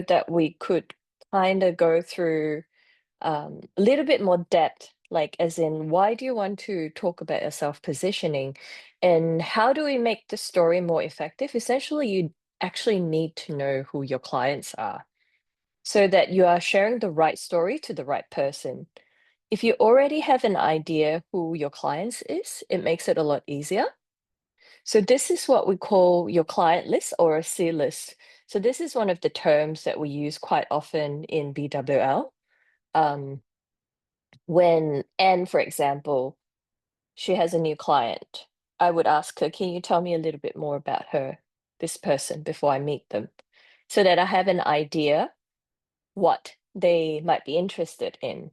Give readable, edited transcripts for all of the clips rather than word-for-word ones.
that we could kind of go through a little bit more depth, like as in why do you want to talk about your self-positioning and how do we make the story more effective? Essentially, you actually need to know who your clients are so that you are sharing the right story to the right person. If you already have an idea who your clients is, it makes it a lot easier. So this is what we call your client list or a C list. So this is one of the terms that we use quite often in BWL. Um, when Anne, for example, she has a new client, I would ask her, can you tell me a little bit more about her, this person, before I meet them, so that I have an idea what they might be interested in,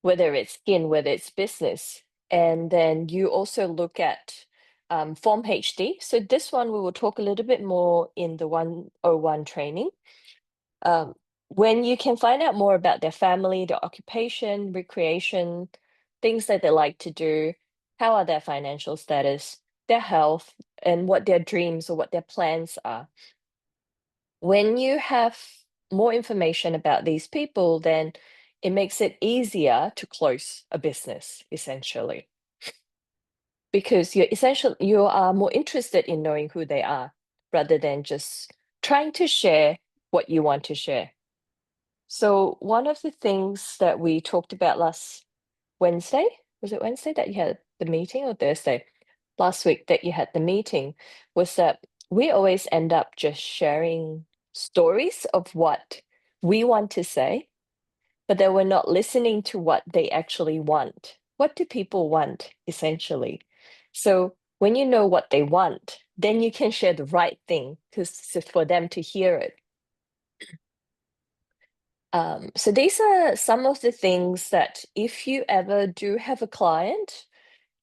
whether it's skin, whether it's business. And then you also look at Form HD. So this one we will talk a little bit more in the 101 training. Um, when you can find out more about their family, their occupation, recreation, things that they like to do, how are their financial status, their health, and what their dreams or what their plans are. When you have more information about these people, then it makes it easier to close a business, essentially, because you are more interested in knowing who they are rather than just trying to share what you want to share. So one of the things that we talked about last Wednesday, was it Wednesday that you had the meeting or Thursday? Last week that you had the meeting was that we always end up just sharing stories of what we want to say, but then we're not listening to what they actually want. What do people want, essentially? So when you know what they want, then you can share the right thing for them to hear it. So these are some of the things that if you ever do have a client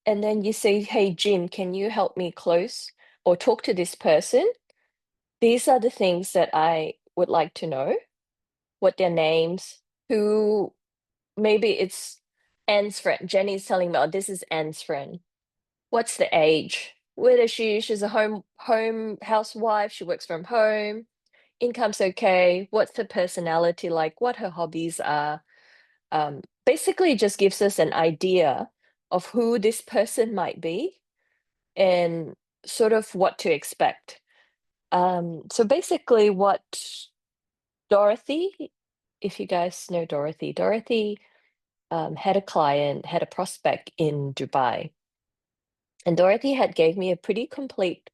and then you say, hey, Jim, can you help me close or talk to this person? These are the things that I would like to know, what their names, who maybe it's Anne's friend. Jenny's telling me, oh, this is Anne's friend. What's the age? Whether she's a home housewife, she works from home, income's okay, what's her personality like, what her hobbies are. Basically it just gives us an idea of who this person might be and sort of what to expect. So basically what Dorothy, if you guys know Dorothy, had a client, had a prospect in Dubai. And Dorothy had gave me a pretty complete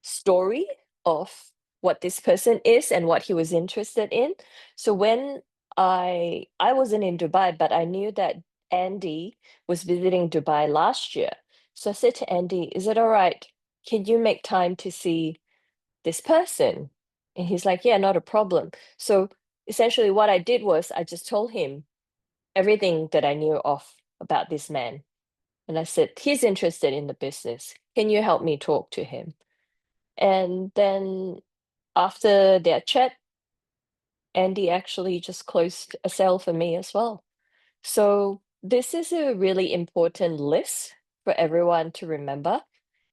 story of what this person is and what he was interested in. So when I wasn't in Dubai, but I knew that Andy was visiting Dubai last year. So I said to Andy, is it all right? Can you make time to see this person? And he's like, yeah, not a problem. So essentially what I did was I just told him everything that I knew of about this man. And I said, he's interested in the business. Can you help me talk to him? And then after their chat, Andy actually just closed a sale for me as well. So this is a really important list for everyone to remember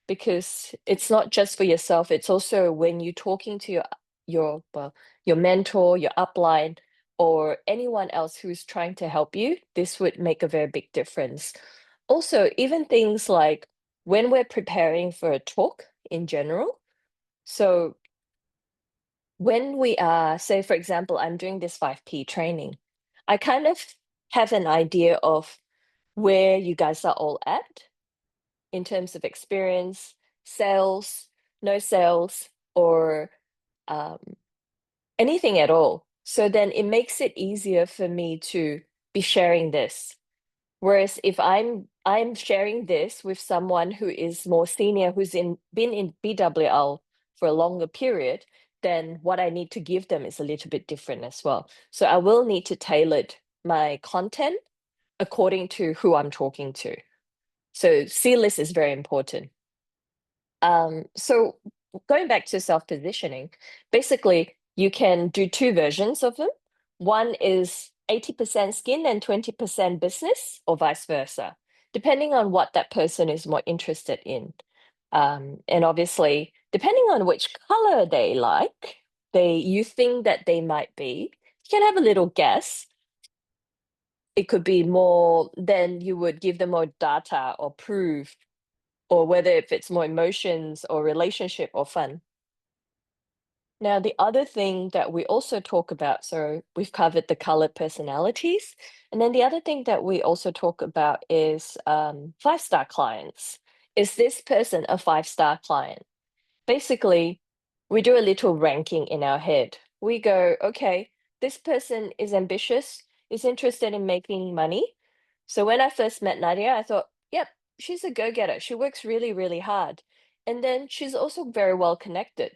because it's not just for yourself, it's also when you're talking to your mentor, your upline, or anyone else who's trying to help you, this would make a very big difference. Also, even things like when we're preparing for a talk in general. So when we are, say, for example, I'm doing this 5P training, I kind of have an idea of where you guys are all at in terms of experience, sales, no sales, or um, anything at all. So then it makes it easier for me to be sharing this. Whereas if I'm sharing this with someone who is more senior, who's been in BWL for a longer period, then what I need to give them is a little bit different as well. So I will need to tailor my content according to who I'm talking to. So C list is very important. So going back to self-positioning, basically you can do two versions of them. One is 80% skin and 20% business, or vice versa, depending on what that person is more interested in. And obviously, depending on which color they like, you think that they might be. You can have a little guess. It could be more, then you would give them more data or proof, or whether if it's more emotions or relationship or fun. Now, the other thing that we also talk about, so we've covered the colored personalities, and then the other thing that we also talk about is 5-star clients. Is this person a 5-star client? Basically, we do a little ranking in our head. We go, okay, this person is ambitious, is interested in making money. So when I first met Nadia, I thought, yep, she's a go-getter. She works really, really hard. And then she's also very well connected.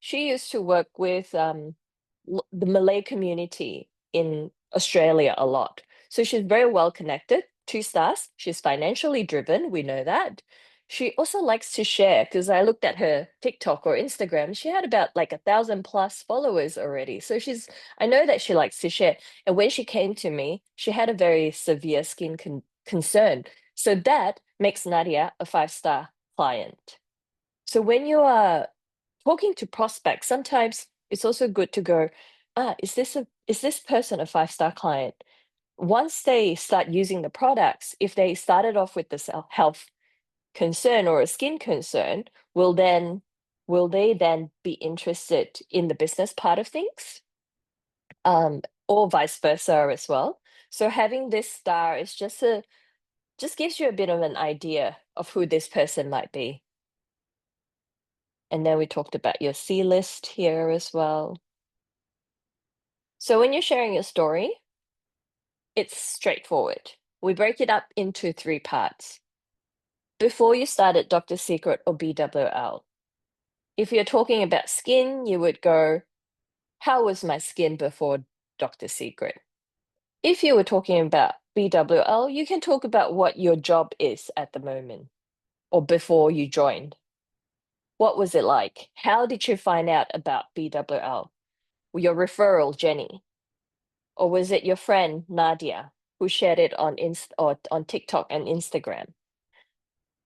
She used to work with the Malay community in Australia a lot. So she's very well connected, 2 stars. She's financially driven, we know that. She also likes to share because I looked at her TikTok or Instagram. She had about like 1,000+ followers already. So I know that she likes to share. And when she came to me, she had a very severe skin concern. So that makes Nadia a 5-star client. So when you are talking to prospects, sometimes it's also good to go, is this person a 5-star client? Once they start using the products, if they started off with the health concern or a skin concern, will they then be interested in the business part of things? Or vice versa as well. So having this star is just gives you a bit of an idea of who this person might be. And then we talked about your C list here as well. So when you're sharing your story, it's straightforward. We break it up into 3 parts. Before you started Dr. Secret or BWL, if you're talking about skin, you would go, how was my skin before Dr. Secret? If you were talking about BWL, you can talk about what your job is at the moment or before you joined. What was it like? How did you find out about BWL? Your referral, Jenny? Or was it your friend, Nadia, who shared it on or on TikTok and Instagram?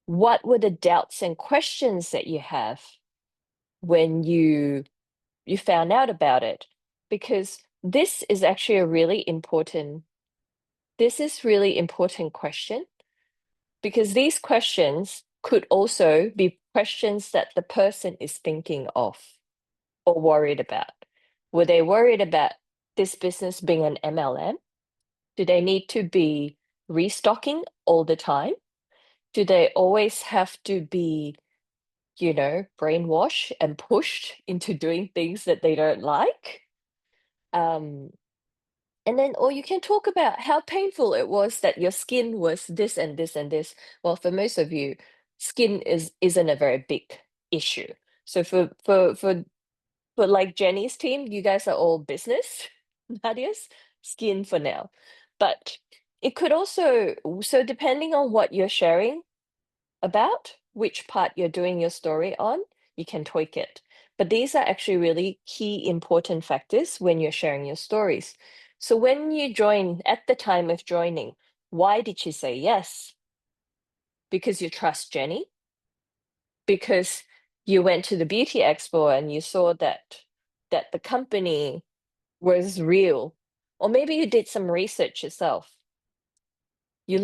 What were the doubts and questions that you have when you found out about it? Because this is really important question, because these questions could also be questions that the person is thinking of or worried about. Were they worried about this business being an MLM? Do they need to be restocking all the time? Do they always have to be, brainwashed and pushed into doing things that they don't like? Um, and then, or you can talk about how painful it was that your skin was this and this and this. Well, for most of you, skin isn't a very big issue. So for like Jenny's team, you guys are all business, Nadia's skin for now. But it could also, so depending on what you're sharing about, which part you're doing your story on, you can tweak it. But these are actually really key important factors when you're sharing your stories. So when you join, at the time of joining, why did you say yes? Because you trust Jenny? Because you went to the beauty expo and you saw that the company was real, or maybe you did some research yourself. You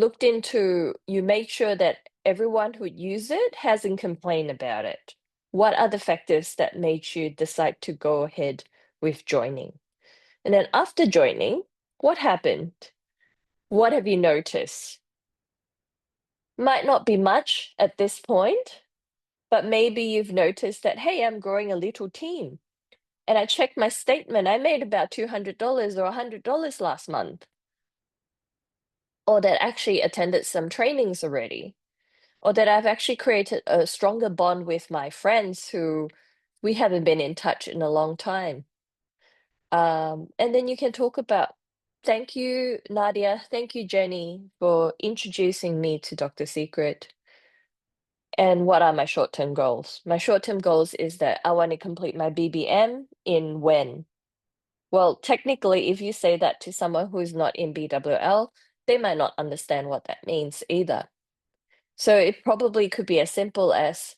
made sure that everyone who used it hasn't complained about it. What are the factors that made you decide to go ahead with joining? And then after joining, what happened? What have you noticed? Might not be much at this point, but maybe you've noticed that, hey, I'm growing a little team. And I checked my statement, I made about $200 or $100 last month. Or that actually attended some trainings already. Or that I've actually created a stronger bond with my friends who we haven't been in touch in a long time. And then you can talk about, thank you, Nadia. Thank you, Jenny, for introducing me to Dr. Secret. And what are my short-term goals? My short-term goals is that I want to complete my BBM in when? Well, technically, if you say that to someone who's not in BWL, they might not understand what that means either. So it probably could be as simple as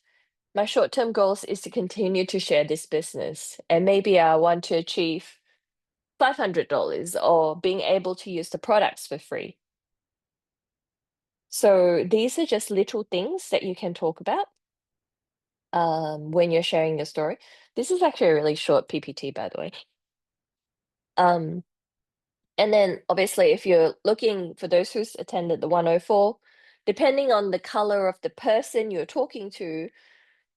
my short-term goals is to continue to share this business, and maybe I want to achieve $500 or being able to use the products for free. So these are just little things that you can talk about when you're sharing your story. This is actually a really short PPT, by the way. Um, and then obviously, if you're looking for those who's attended the 104, depending on the color of the person you're talking to,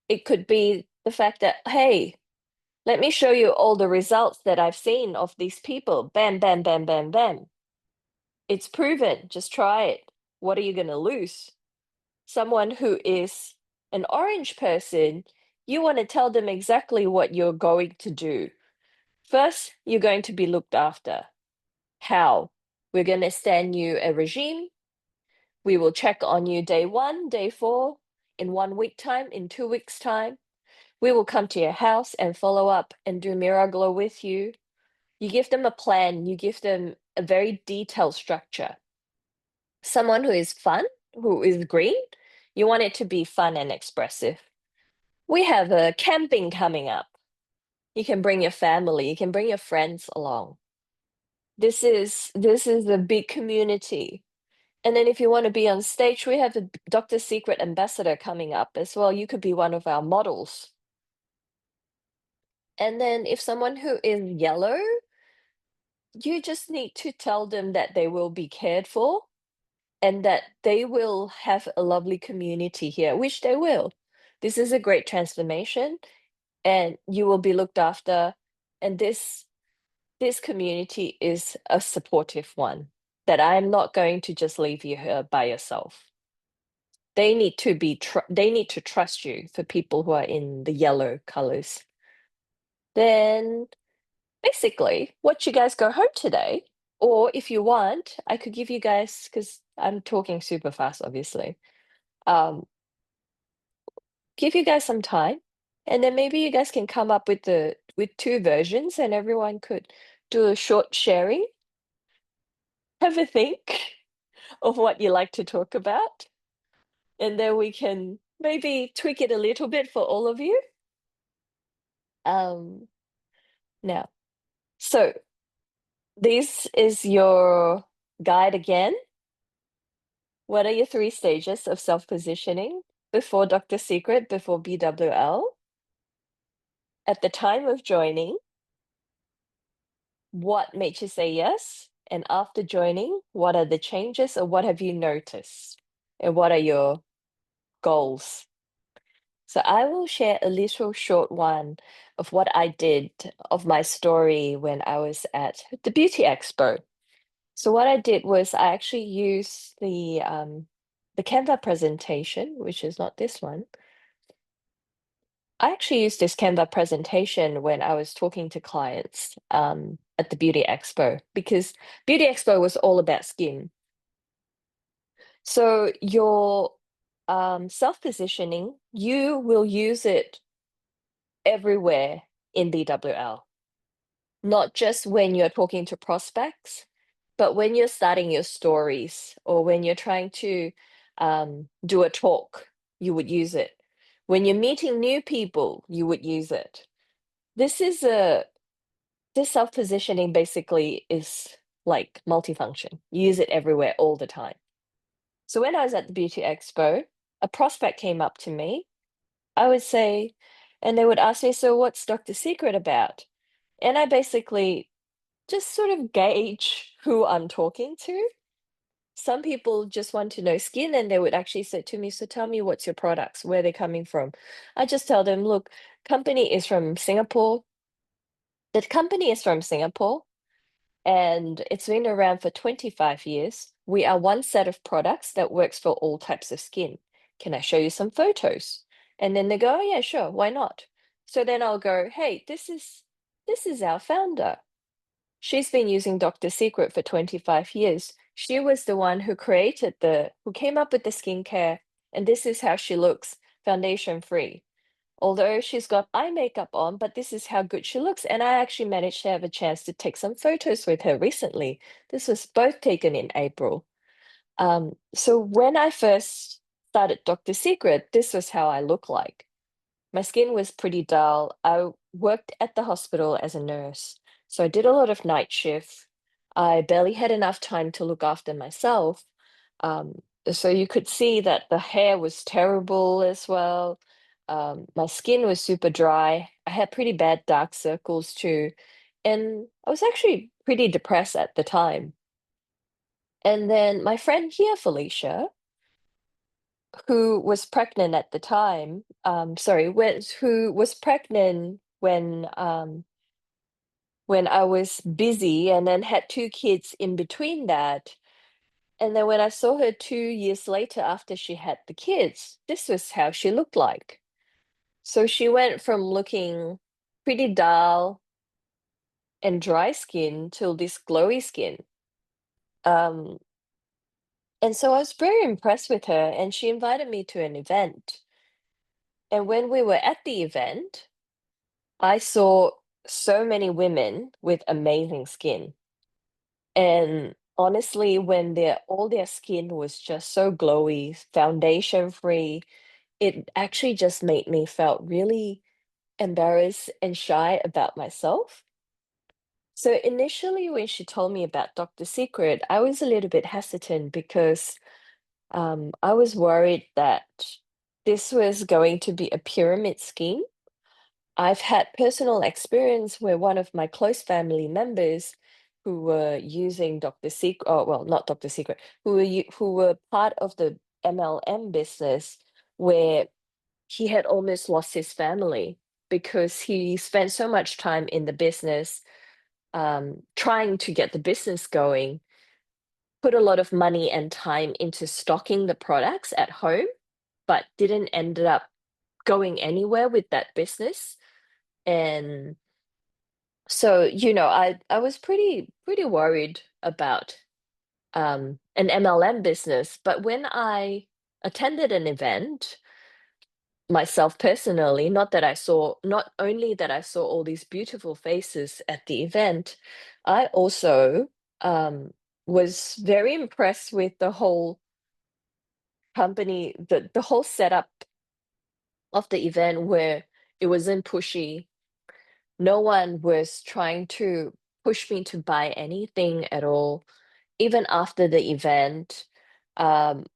it could be the fact that, hey, let me show you all the results that I've seen of these people. Bam, bam, bam, bam, bam. It's proven. Just try it. What are you going to lose? Someone who is an orange person, you want to tell them exactly what you're going to do. First, you're going to be looked after. How? We're going to send you a regime. We will check on you day 1, day 4, in 1 week time, in 2 weeks time. We will come to your house and follow up and do Miraglow with you. You give them a plan, you give them a very detailed structure. Someone who is fun, who is green, you want it to be fun and expressive. We have a camping coming up. You can bring your family, you can bring your friends along. This is a big community. And then if you want to be on stage, we have a Dr. Secret ambassador coming up as well. You could be one of our models. And then if someone who is yellow, you just need to tell them that they will be cared for and that they will have a lovely community here, which they will. This is a great transformation and you will be looked after. And this community is a supportive one, that I'm not going to just leave you here by yourself. They need to they need to trust you for people who are in the yellow colors. Then basically, what you guys go home today, or if you want, I could give you guys, because I'm talking super fast, obviously. Um, give you guys some time, and then maybe you guys can come up with the with 2 versions, and everyone could do a short sharing. Have a think of what you like to talk about, and then we can maybe tweak it a little bit for all of you. Um, Now, so this is your guide again. What are your 3 stages of self-positioning? Before Dr. Secret, before BWL, at the time of joining, what made you say yes? And after joining, what are the changes or what have you noticed? And what are your goals? So I will share a little short one of what I did of my story when I was at the Beauty Expo. So what I did was I actually used the Canva presentation, which is not this one. I actually used this Canva presentation when I was talking to clients at the Beauty Expo, because Beauty Expo was all about skin. So your self-positioning, you will use it everywhere in BWL, not just when you're talking to prospects, but when you're starting your stories or when you're trying to do a talk, you would use it. When you're meeting new people, you would use it. This is a this self-positioning basically is like multifunction. You use it everywhere all the time. So when I was at the Beauty Expo, a prospect came up to me. I would say, and they would ask me, so what's Dr. Secret about? And I basically just sort of gauge who I'm talking to. Some people just want to know skin and they would actually say to me, so tell me what's your products, where they're coming from. I just tell them, look, company is from Singapore. The company is from Singapore and it's been around for 25 years. We are one set of products that works for all types of skin. Can I show you some photos? And then they go, oh yeah, sure, why not? So then I'll go, hey, this is our founder. She's been using Dr. Secret for 25 years. She was the one who who came up with the skincare, and this is how she looks, foundation free. Although she's got eye makeup on, but this is how good she looks. And I actually managed to have a chance to take some photos with her recently. This was both taken in April. So when I first started Dr. Secret, this was how I look like. my skin was pretty dull. I worked at the hospital as a nurse, so I did a lot of night shift. I barely had enough time to look after myself. Um, so you could see that the hair was terrible as well. My skin was super dry. I had pretty bad dark circles too. And I was actually pretty depressed at the time. And then my friend here, Felicia, who was pregnant at the time, sorry, who was pregnant when I was busy and then had two kids in between that. And then when I saw her 2 years later after she had the kids, this was how she looked like. So she went from looking pretty dull and dry skin to this glowy skin. Um, and so I was very impressed with her, and she invited me to an event. And when we were at the event, I saw so many women with amazing skin. And honestly, when all their skin was just so glowy, foundation free, it actually just made me felt really embarrassed and shy about myself. So initially, when she told me about Dr. Secret, I was a little bit hesitant because I was worried that this was going to be a pyramid scheme. I've had personal experience where one of my close family members who were using Dr. Secret, oh, well, not Dr. Secret, who were part of the MLM business, where he had almost lost his family because he spent so much time in the business, trying to get the business going, put a lot of money and time into stocking the products at home, but didn't end up going anywhere with that business. And so, I was pretty worried about an MLM business. But when I attended an event myself personally, not only that I saw all these beautiful faces at the event, I also was very impressed with the whole company, the whole setup of the event where it wasn't pushy. No one was trying to push me to buy anything at all. Even after the event, um,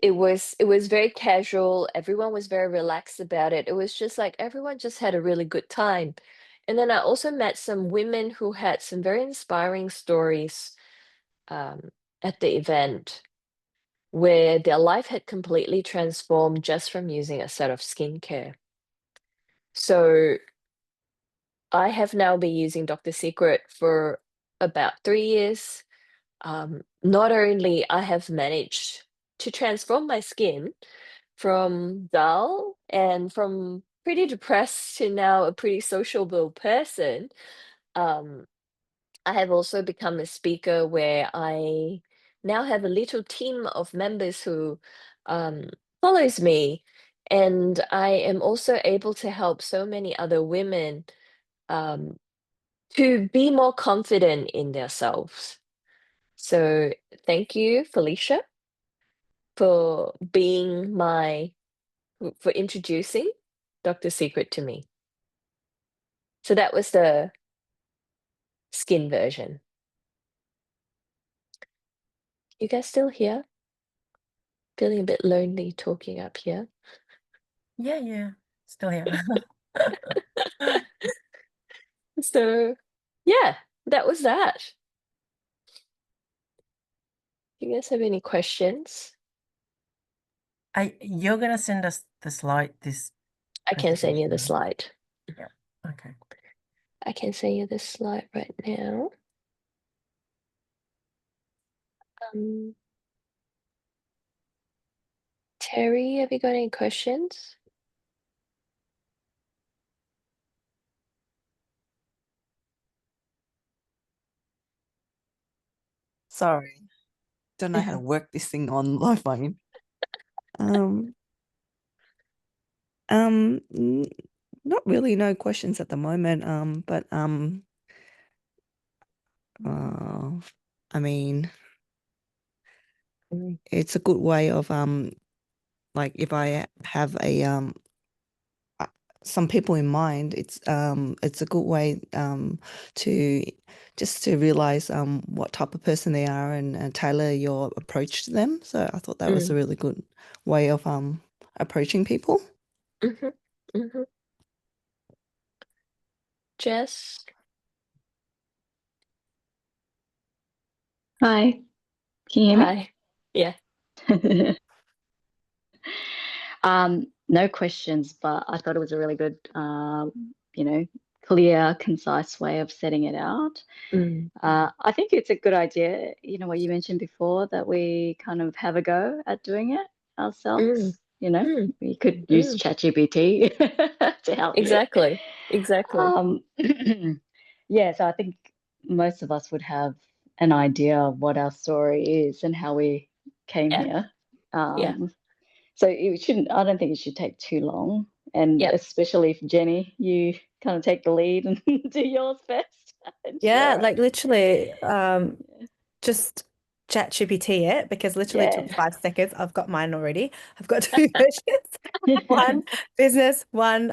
it was very casual. Everyone was very relaxed about it. It was just like everyone just had a really good time. And then I also met some women who had some very inspiring stories um, at the event where their life had completely transformed just from using a set of skincare. So I have now been using Dr. Secret for about 3 years. Not only I have managed to transform my skin from dull and from pretty depressed to now a pretty sociable person, um, I have also become a speaker where I now have a little team of members who um, follows me, and I am also able to help so many other women um, to be more confident in themselves. So thank you, Felicia, for being for introducing Dr. Secret to me. So that was the skin version. You guys still here? Feeling a bit lonely talking up here. Yeah, still here. So yeah, that was that. You guys have any questions? You're gonna send us the slide, this I can send you the presentation. slide. Yeah. Okay. I can send you the slide right now. Um, Terry, have you got any questions? Sorry, don't know how to work this thing on my phone. Um, n- Not really, no questions at the moment. But uh, I mean, Mm. it's a good way of like if I have a some people in mind, it's a good way to just to realize what type of person they are and tailor your approach to them. So I thought that was a really good way of approaching people. Mhm. Mhm. Jess? Hi, can you hear me? Hi. Yeah. No questions, but I thought it was a really good, clear, concise way of setting it out. Mm. I think it's a good idea, what you mentioned before, that we kind of have a go at doing it ourselves. Mm. We could use Mm. ChatGPT to help you. Exactly. Exactly. Yeah, so I think most of us would have an idea of what our story is and how we came Yeah. here. Yeah. So I don't think it should take too long. And Yep. especially if Jenny, you kind of take the lead and do yours first. and Yeah, share it. like literally, just ChatGPT it, because literally took Yeah. 5 seconds. I've got mine already. I've got 2 versions. One business, one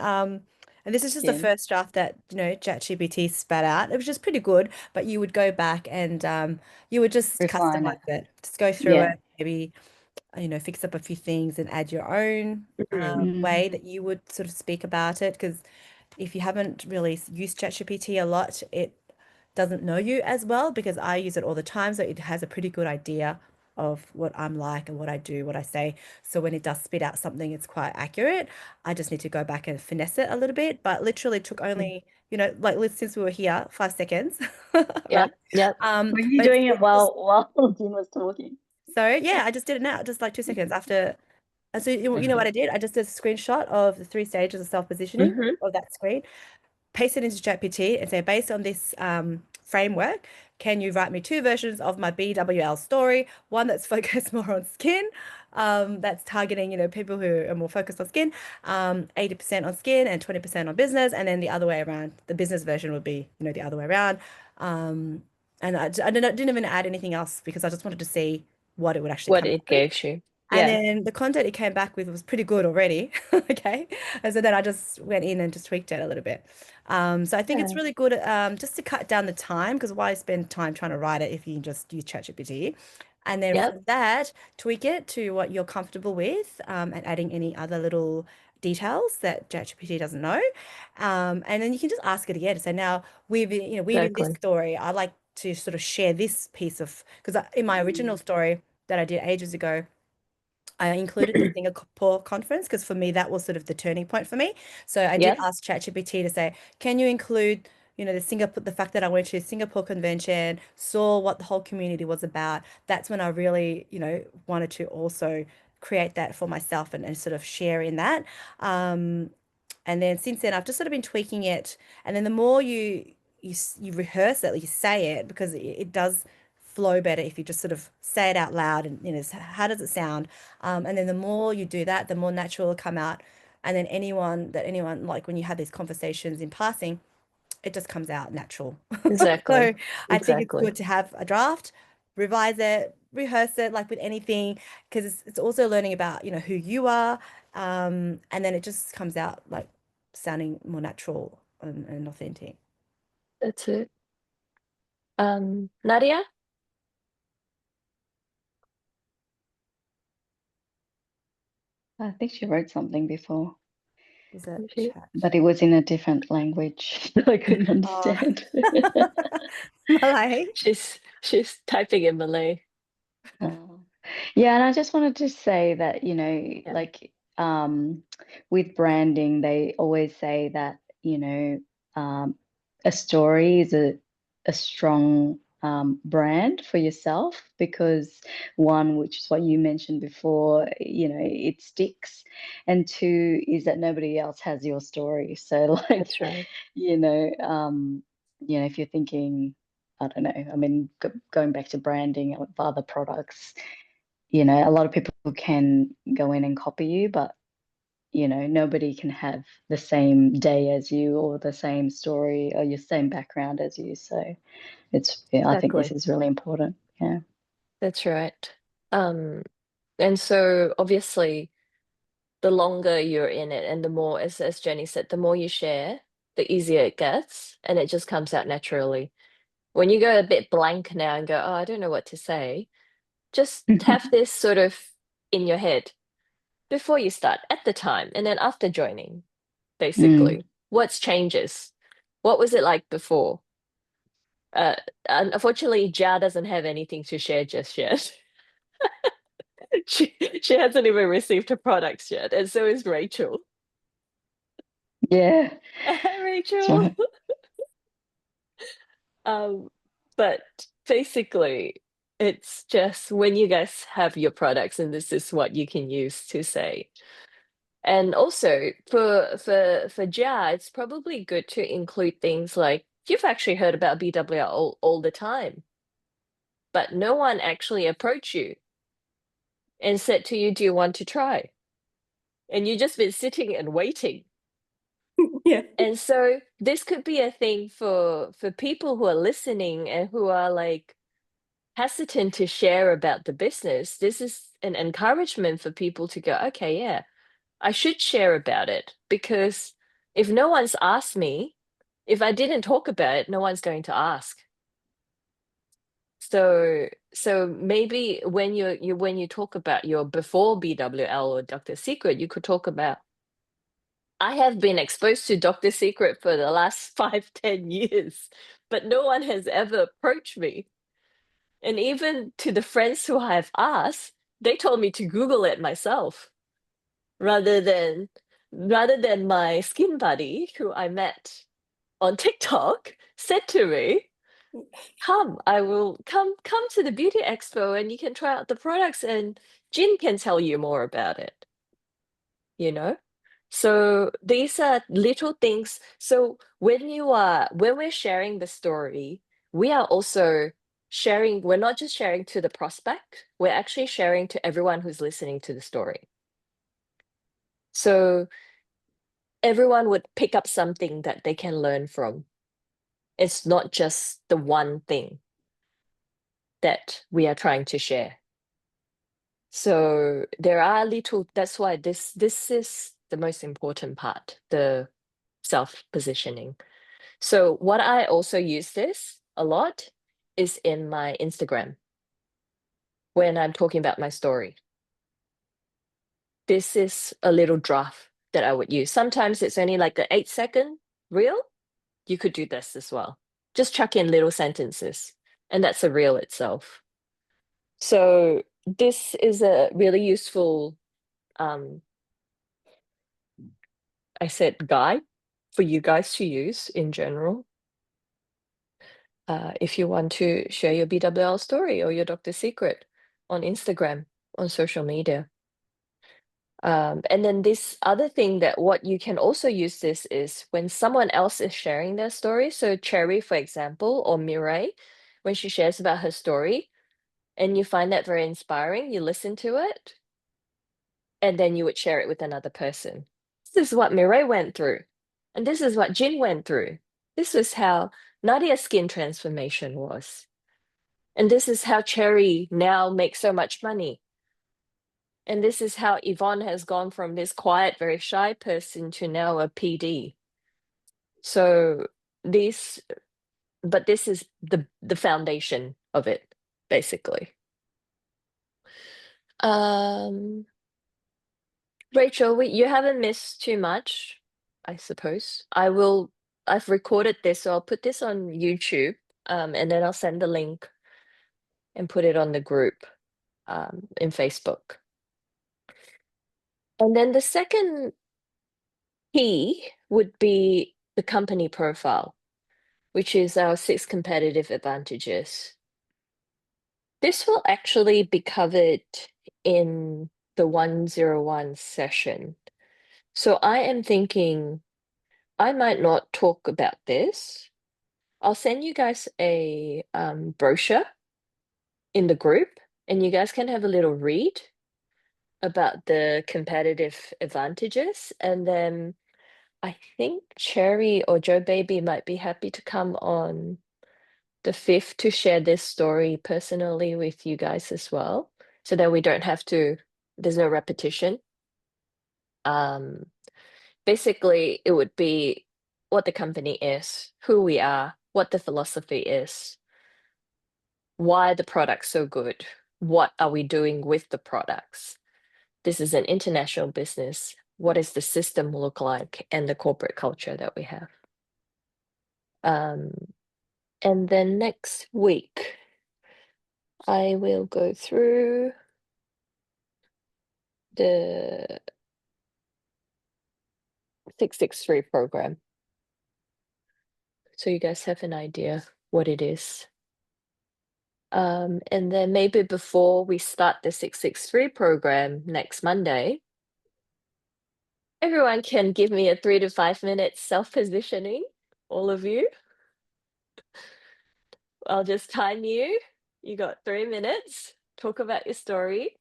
and this is just the Skin. first draft that, ChatGPT spat out. It was just pretty good, but you would go back and you would just Refine customize it. it. Just go through Yeah. it, maybe fix up a few things and add your own Mm. way that you would sort of speak about it. Because if you haven't really used ChatGPT a lot, it doesn't know you as well, because I use it all the time. So it has a pretty good idea of what I'm like and what I do, what I say. So when it does spit out something, it's quite accurate. I just need to go back and finesse it a little bit, but literally took only, like since we were here, 5 seconds, right? Yep. Yep. Were you But it's doing it while Jim was talking? so yeah, I just did it now, just like 2 seconds after. And so you know what I did? I just did a screenshot of the 3 stages of self-positioning Mhm. of that screen, paste it into ChatGPT and say, based on this framework, can you write me 2 versions of my BWL story? One that's focused more on skin, that's targeting, people who are more focused on skin, 80% on skin and 20% on business. And then the other way around, the business version would be, the other way around. And I didn't even add anything else because I just wanted to see what it would actually What come it up with. gave you. And Yeah. then the content it came back with was pretty good already. Okay. And so then I just went in and just tweaked it a little bit. So I think it's Yeah. really good just to cut down the time, because why spend time trying to write it if you can just use ChatGPT? And then Yep. from that, tweak it to what you're comfortable with, and adding any other little details that ChatGPT doesn't know. And then you can just ask it again to say, now weaving this Exactly. story, I like to sort of share this piece of, because in my original story that I did ages ago, I included the Singapore conference because for me that was sort of the turning point for me. So I did Yep. ask ChatGPT to say, can you include, the fact that I went to Singapore convention, saw what the whole community was about. That's when I really, wanted to also create that for myself and sort of share in that. And then since then I've just sort of been tweaking it. And then the more you rehearse it, you say it, because it does flow better if you just sort of say it out loud and how does it sound, and then the more you do that, the more natural it'll come out. And then anyone like when you have these conversations in passing, it just comes out natural. Exactly. So I think it's Exactly. good to have a draft, revise it, rehearse it, like with anything, because it's also learning about who you are, and then it just comes out like sounding more natural and authentic. That's it. Nadia? I think she wrote something before, Is that Okay. chat? but it was in a different language that I couldn't understand. Malay? She's typing in Malay. Oh. Yeah, and I just wanted to say that, Yeah. like with branding, they always say that, a story is a strong brand for yourself, because one, which is what you mentioned before, it sticks, and two is that nobody else has your story. So like, That's right. if you're thinking, I don't know, I mean, going back to branding of other products, a lot of people can go in and copy you, but nobody can have the same day as you or the same story or your same background as you. So I think this Exactly. is really important. Yeah. That's right. And so obviously the longer you're in it and the more, as Jenny said, the more you share, the easier it gets, and it just comes out naturally. When you go a bit blank now and go, oh, I don't know what to say, just have this sort of in your head before you start, at the time, and then after joining, basically. What's changes? What was it like before? Unfortunately, Jia doesn't have anything to share just yet. she hasn't even received her products yet, and so is Rachel. Yeah, Hi, that's Rachel. right. But basically, it's just when you guys have your products, and this is what you can use to say. And also for Jia, it's probably good to include things like you've actually heard about BWR all the time, but no one actually approached you and said to you, "Do you want to try?" And you've just been sitting and waiting. Yeah. And so this could be a thing for people who are listening and who are like hesitant to share about the business. This is an encouragement for people to go, okay, yeah, I should share about it, because if no one's asked me, if I didn't talk about it, no one's going to ask. So maybe when you talk about your before BWL or Dr. Secret, you could talk about, I have been exposed to Dr. Secret for the last 5-10 years, but no one has ever approached me. And even to the friends who I have asked, they told me to Google it myself, rather than my skin buddy who I met on TikTok said to me, come, I will come to the beauty expo and you can try out the products and Jin can tell you more about it, you know? So these are little things. So when we're sharing the story, we are also sharing, we're not just sharing to the prospect, we're actually sharing to everyone who's listening to the story. So everyone would pick up something that they can learn from. It's not just the one thing that we are trying to share. So there are little, that's why this is the most important part, the self-positioning. So what I also use this a lot is in my Instagram when I'm talking about my story. This is a little draft that I would use. Sometimes it's only like the 8-second reel. You could do this as well. Just chuck in little sentences, and that's a reel itself. So this is a really useful, I said, guide for you guys to use in general. If you want to share your BWL story or your Dr. Secret on Instagram, on social media. And then this other thing that what you can also use this is when someone else is sharing their story. So Cherry, for example, or Mireille, when she shares about her story and you find that very inspiring, you listen to it, and then you would share it with another person. This is what Mireille went through, and this is what Jin went through. This is how Nadia's skin transformation was. And this is how Cherry now makes so much money. And this is how Yvonne has gone from this quiet, very shy person to now a PD. So this is the foundation of it, basically. Rachel, you haven't missed too much, I suppose. I've recorded this, so I'll put this on YouTube, and then I'll send the link and put it on the group in Facebook. And then the second key would be the company profile, which is our 6 competitive advantages. This will actually be covered in the 101 session. So I am thinking I might not talk about this. I'll send you guys a brochure in the group, and you guys can have a little read about the competitive advantages. And then I think Cherry or Joe Baby might be happy to come on the 5th to share this story personally with you guys as well, so that we don't have to, there's no repetition. Basically, it would be what the company is, who we are, what the philosophy is, why the product's so good, what are we doing with the products. This is an international business. What does the system look like and the corporate culture that we have? And then next week, I will go through the 663 program. So you guys have an idea what it is. And then maybe before we start the 663 program next Monday, everyone can give me a 3 to 5 minutes self-positioning, all of you. I'll just time you. You got 3 minutes. Talk about your story.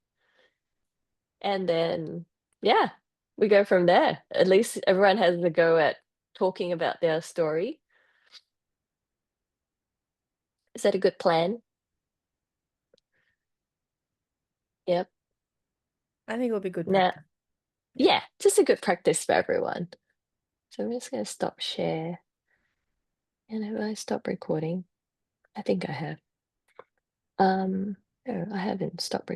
And then, yeah, we go from there. At least everyone has a go at talking about their story. Is that a good plan? Yep. I think it would be good Now, practice. yeah, just a good practice for everyone. So I'm just going to stop share. And have I stopped recording? I think I have. No, I haven't stopped recording.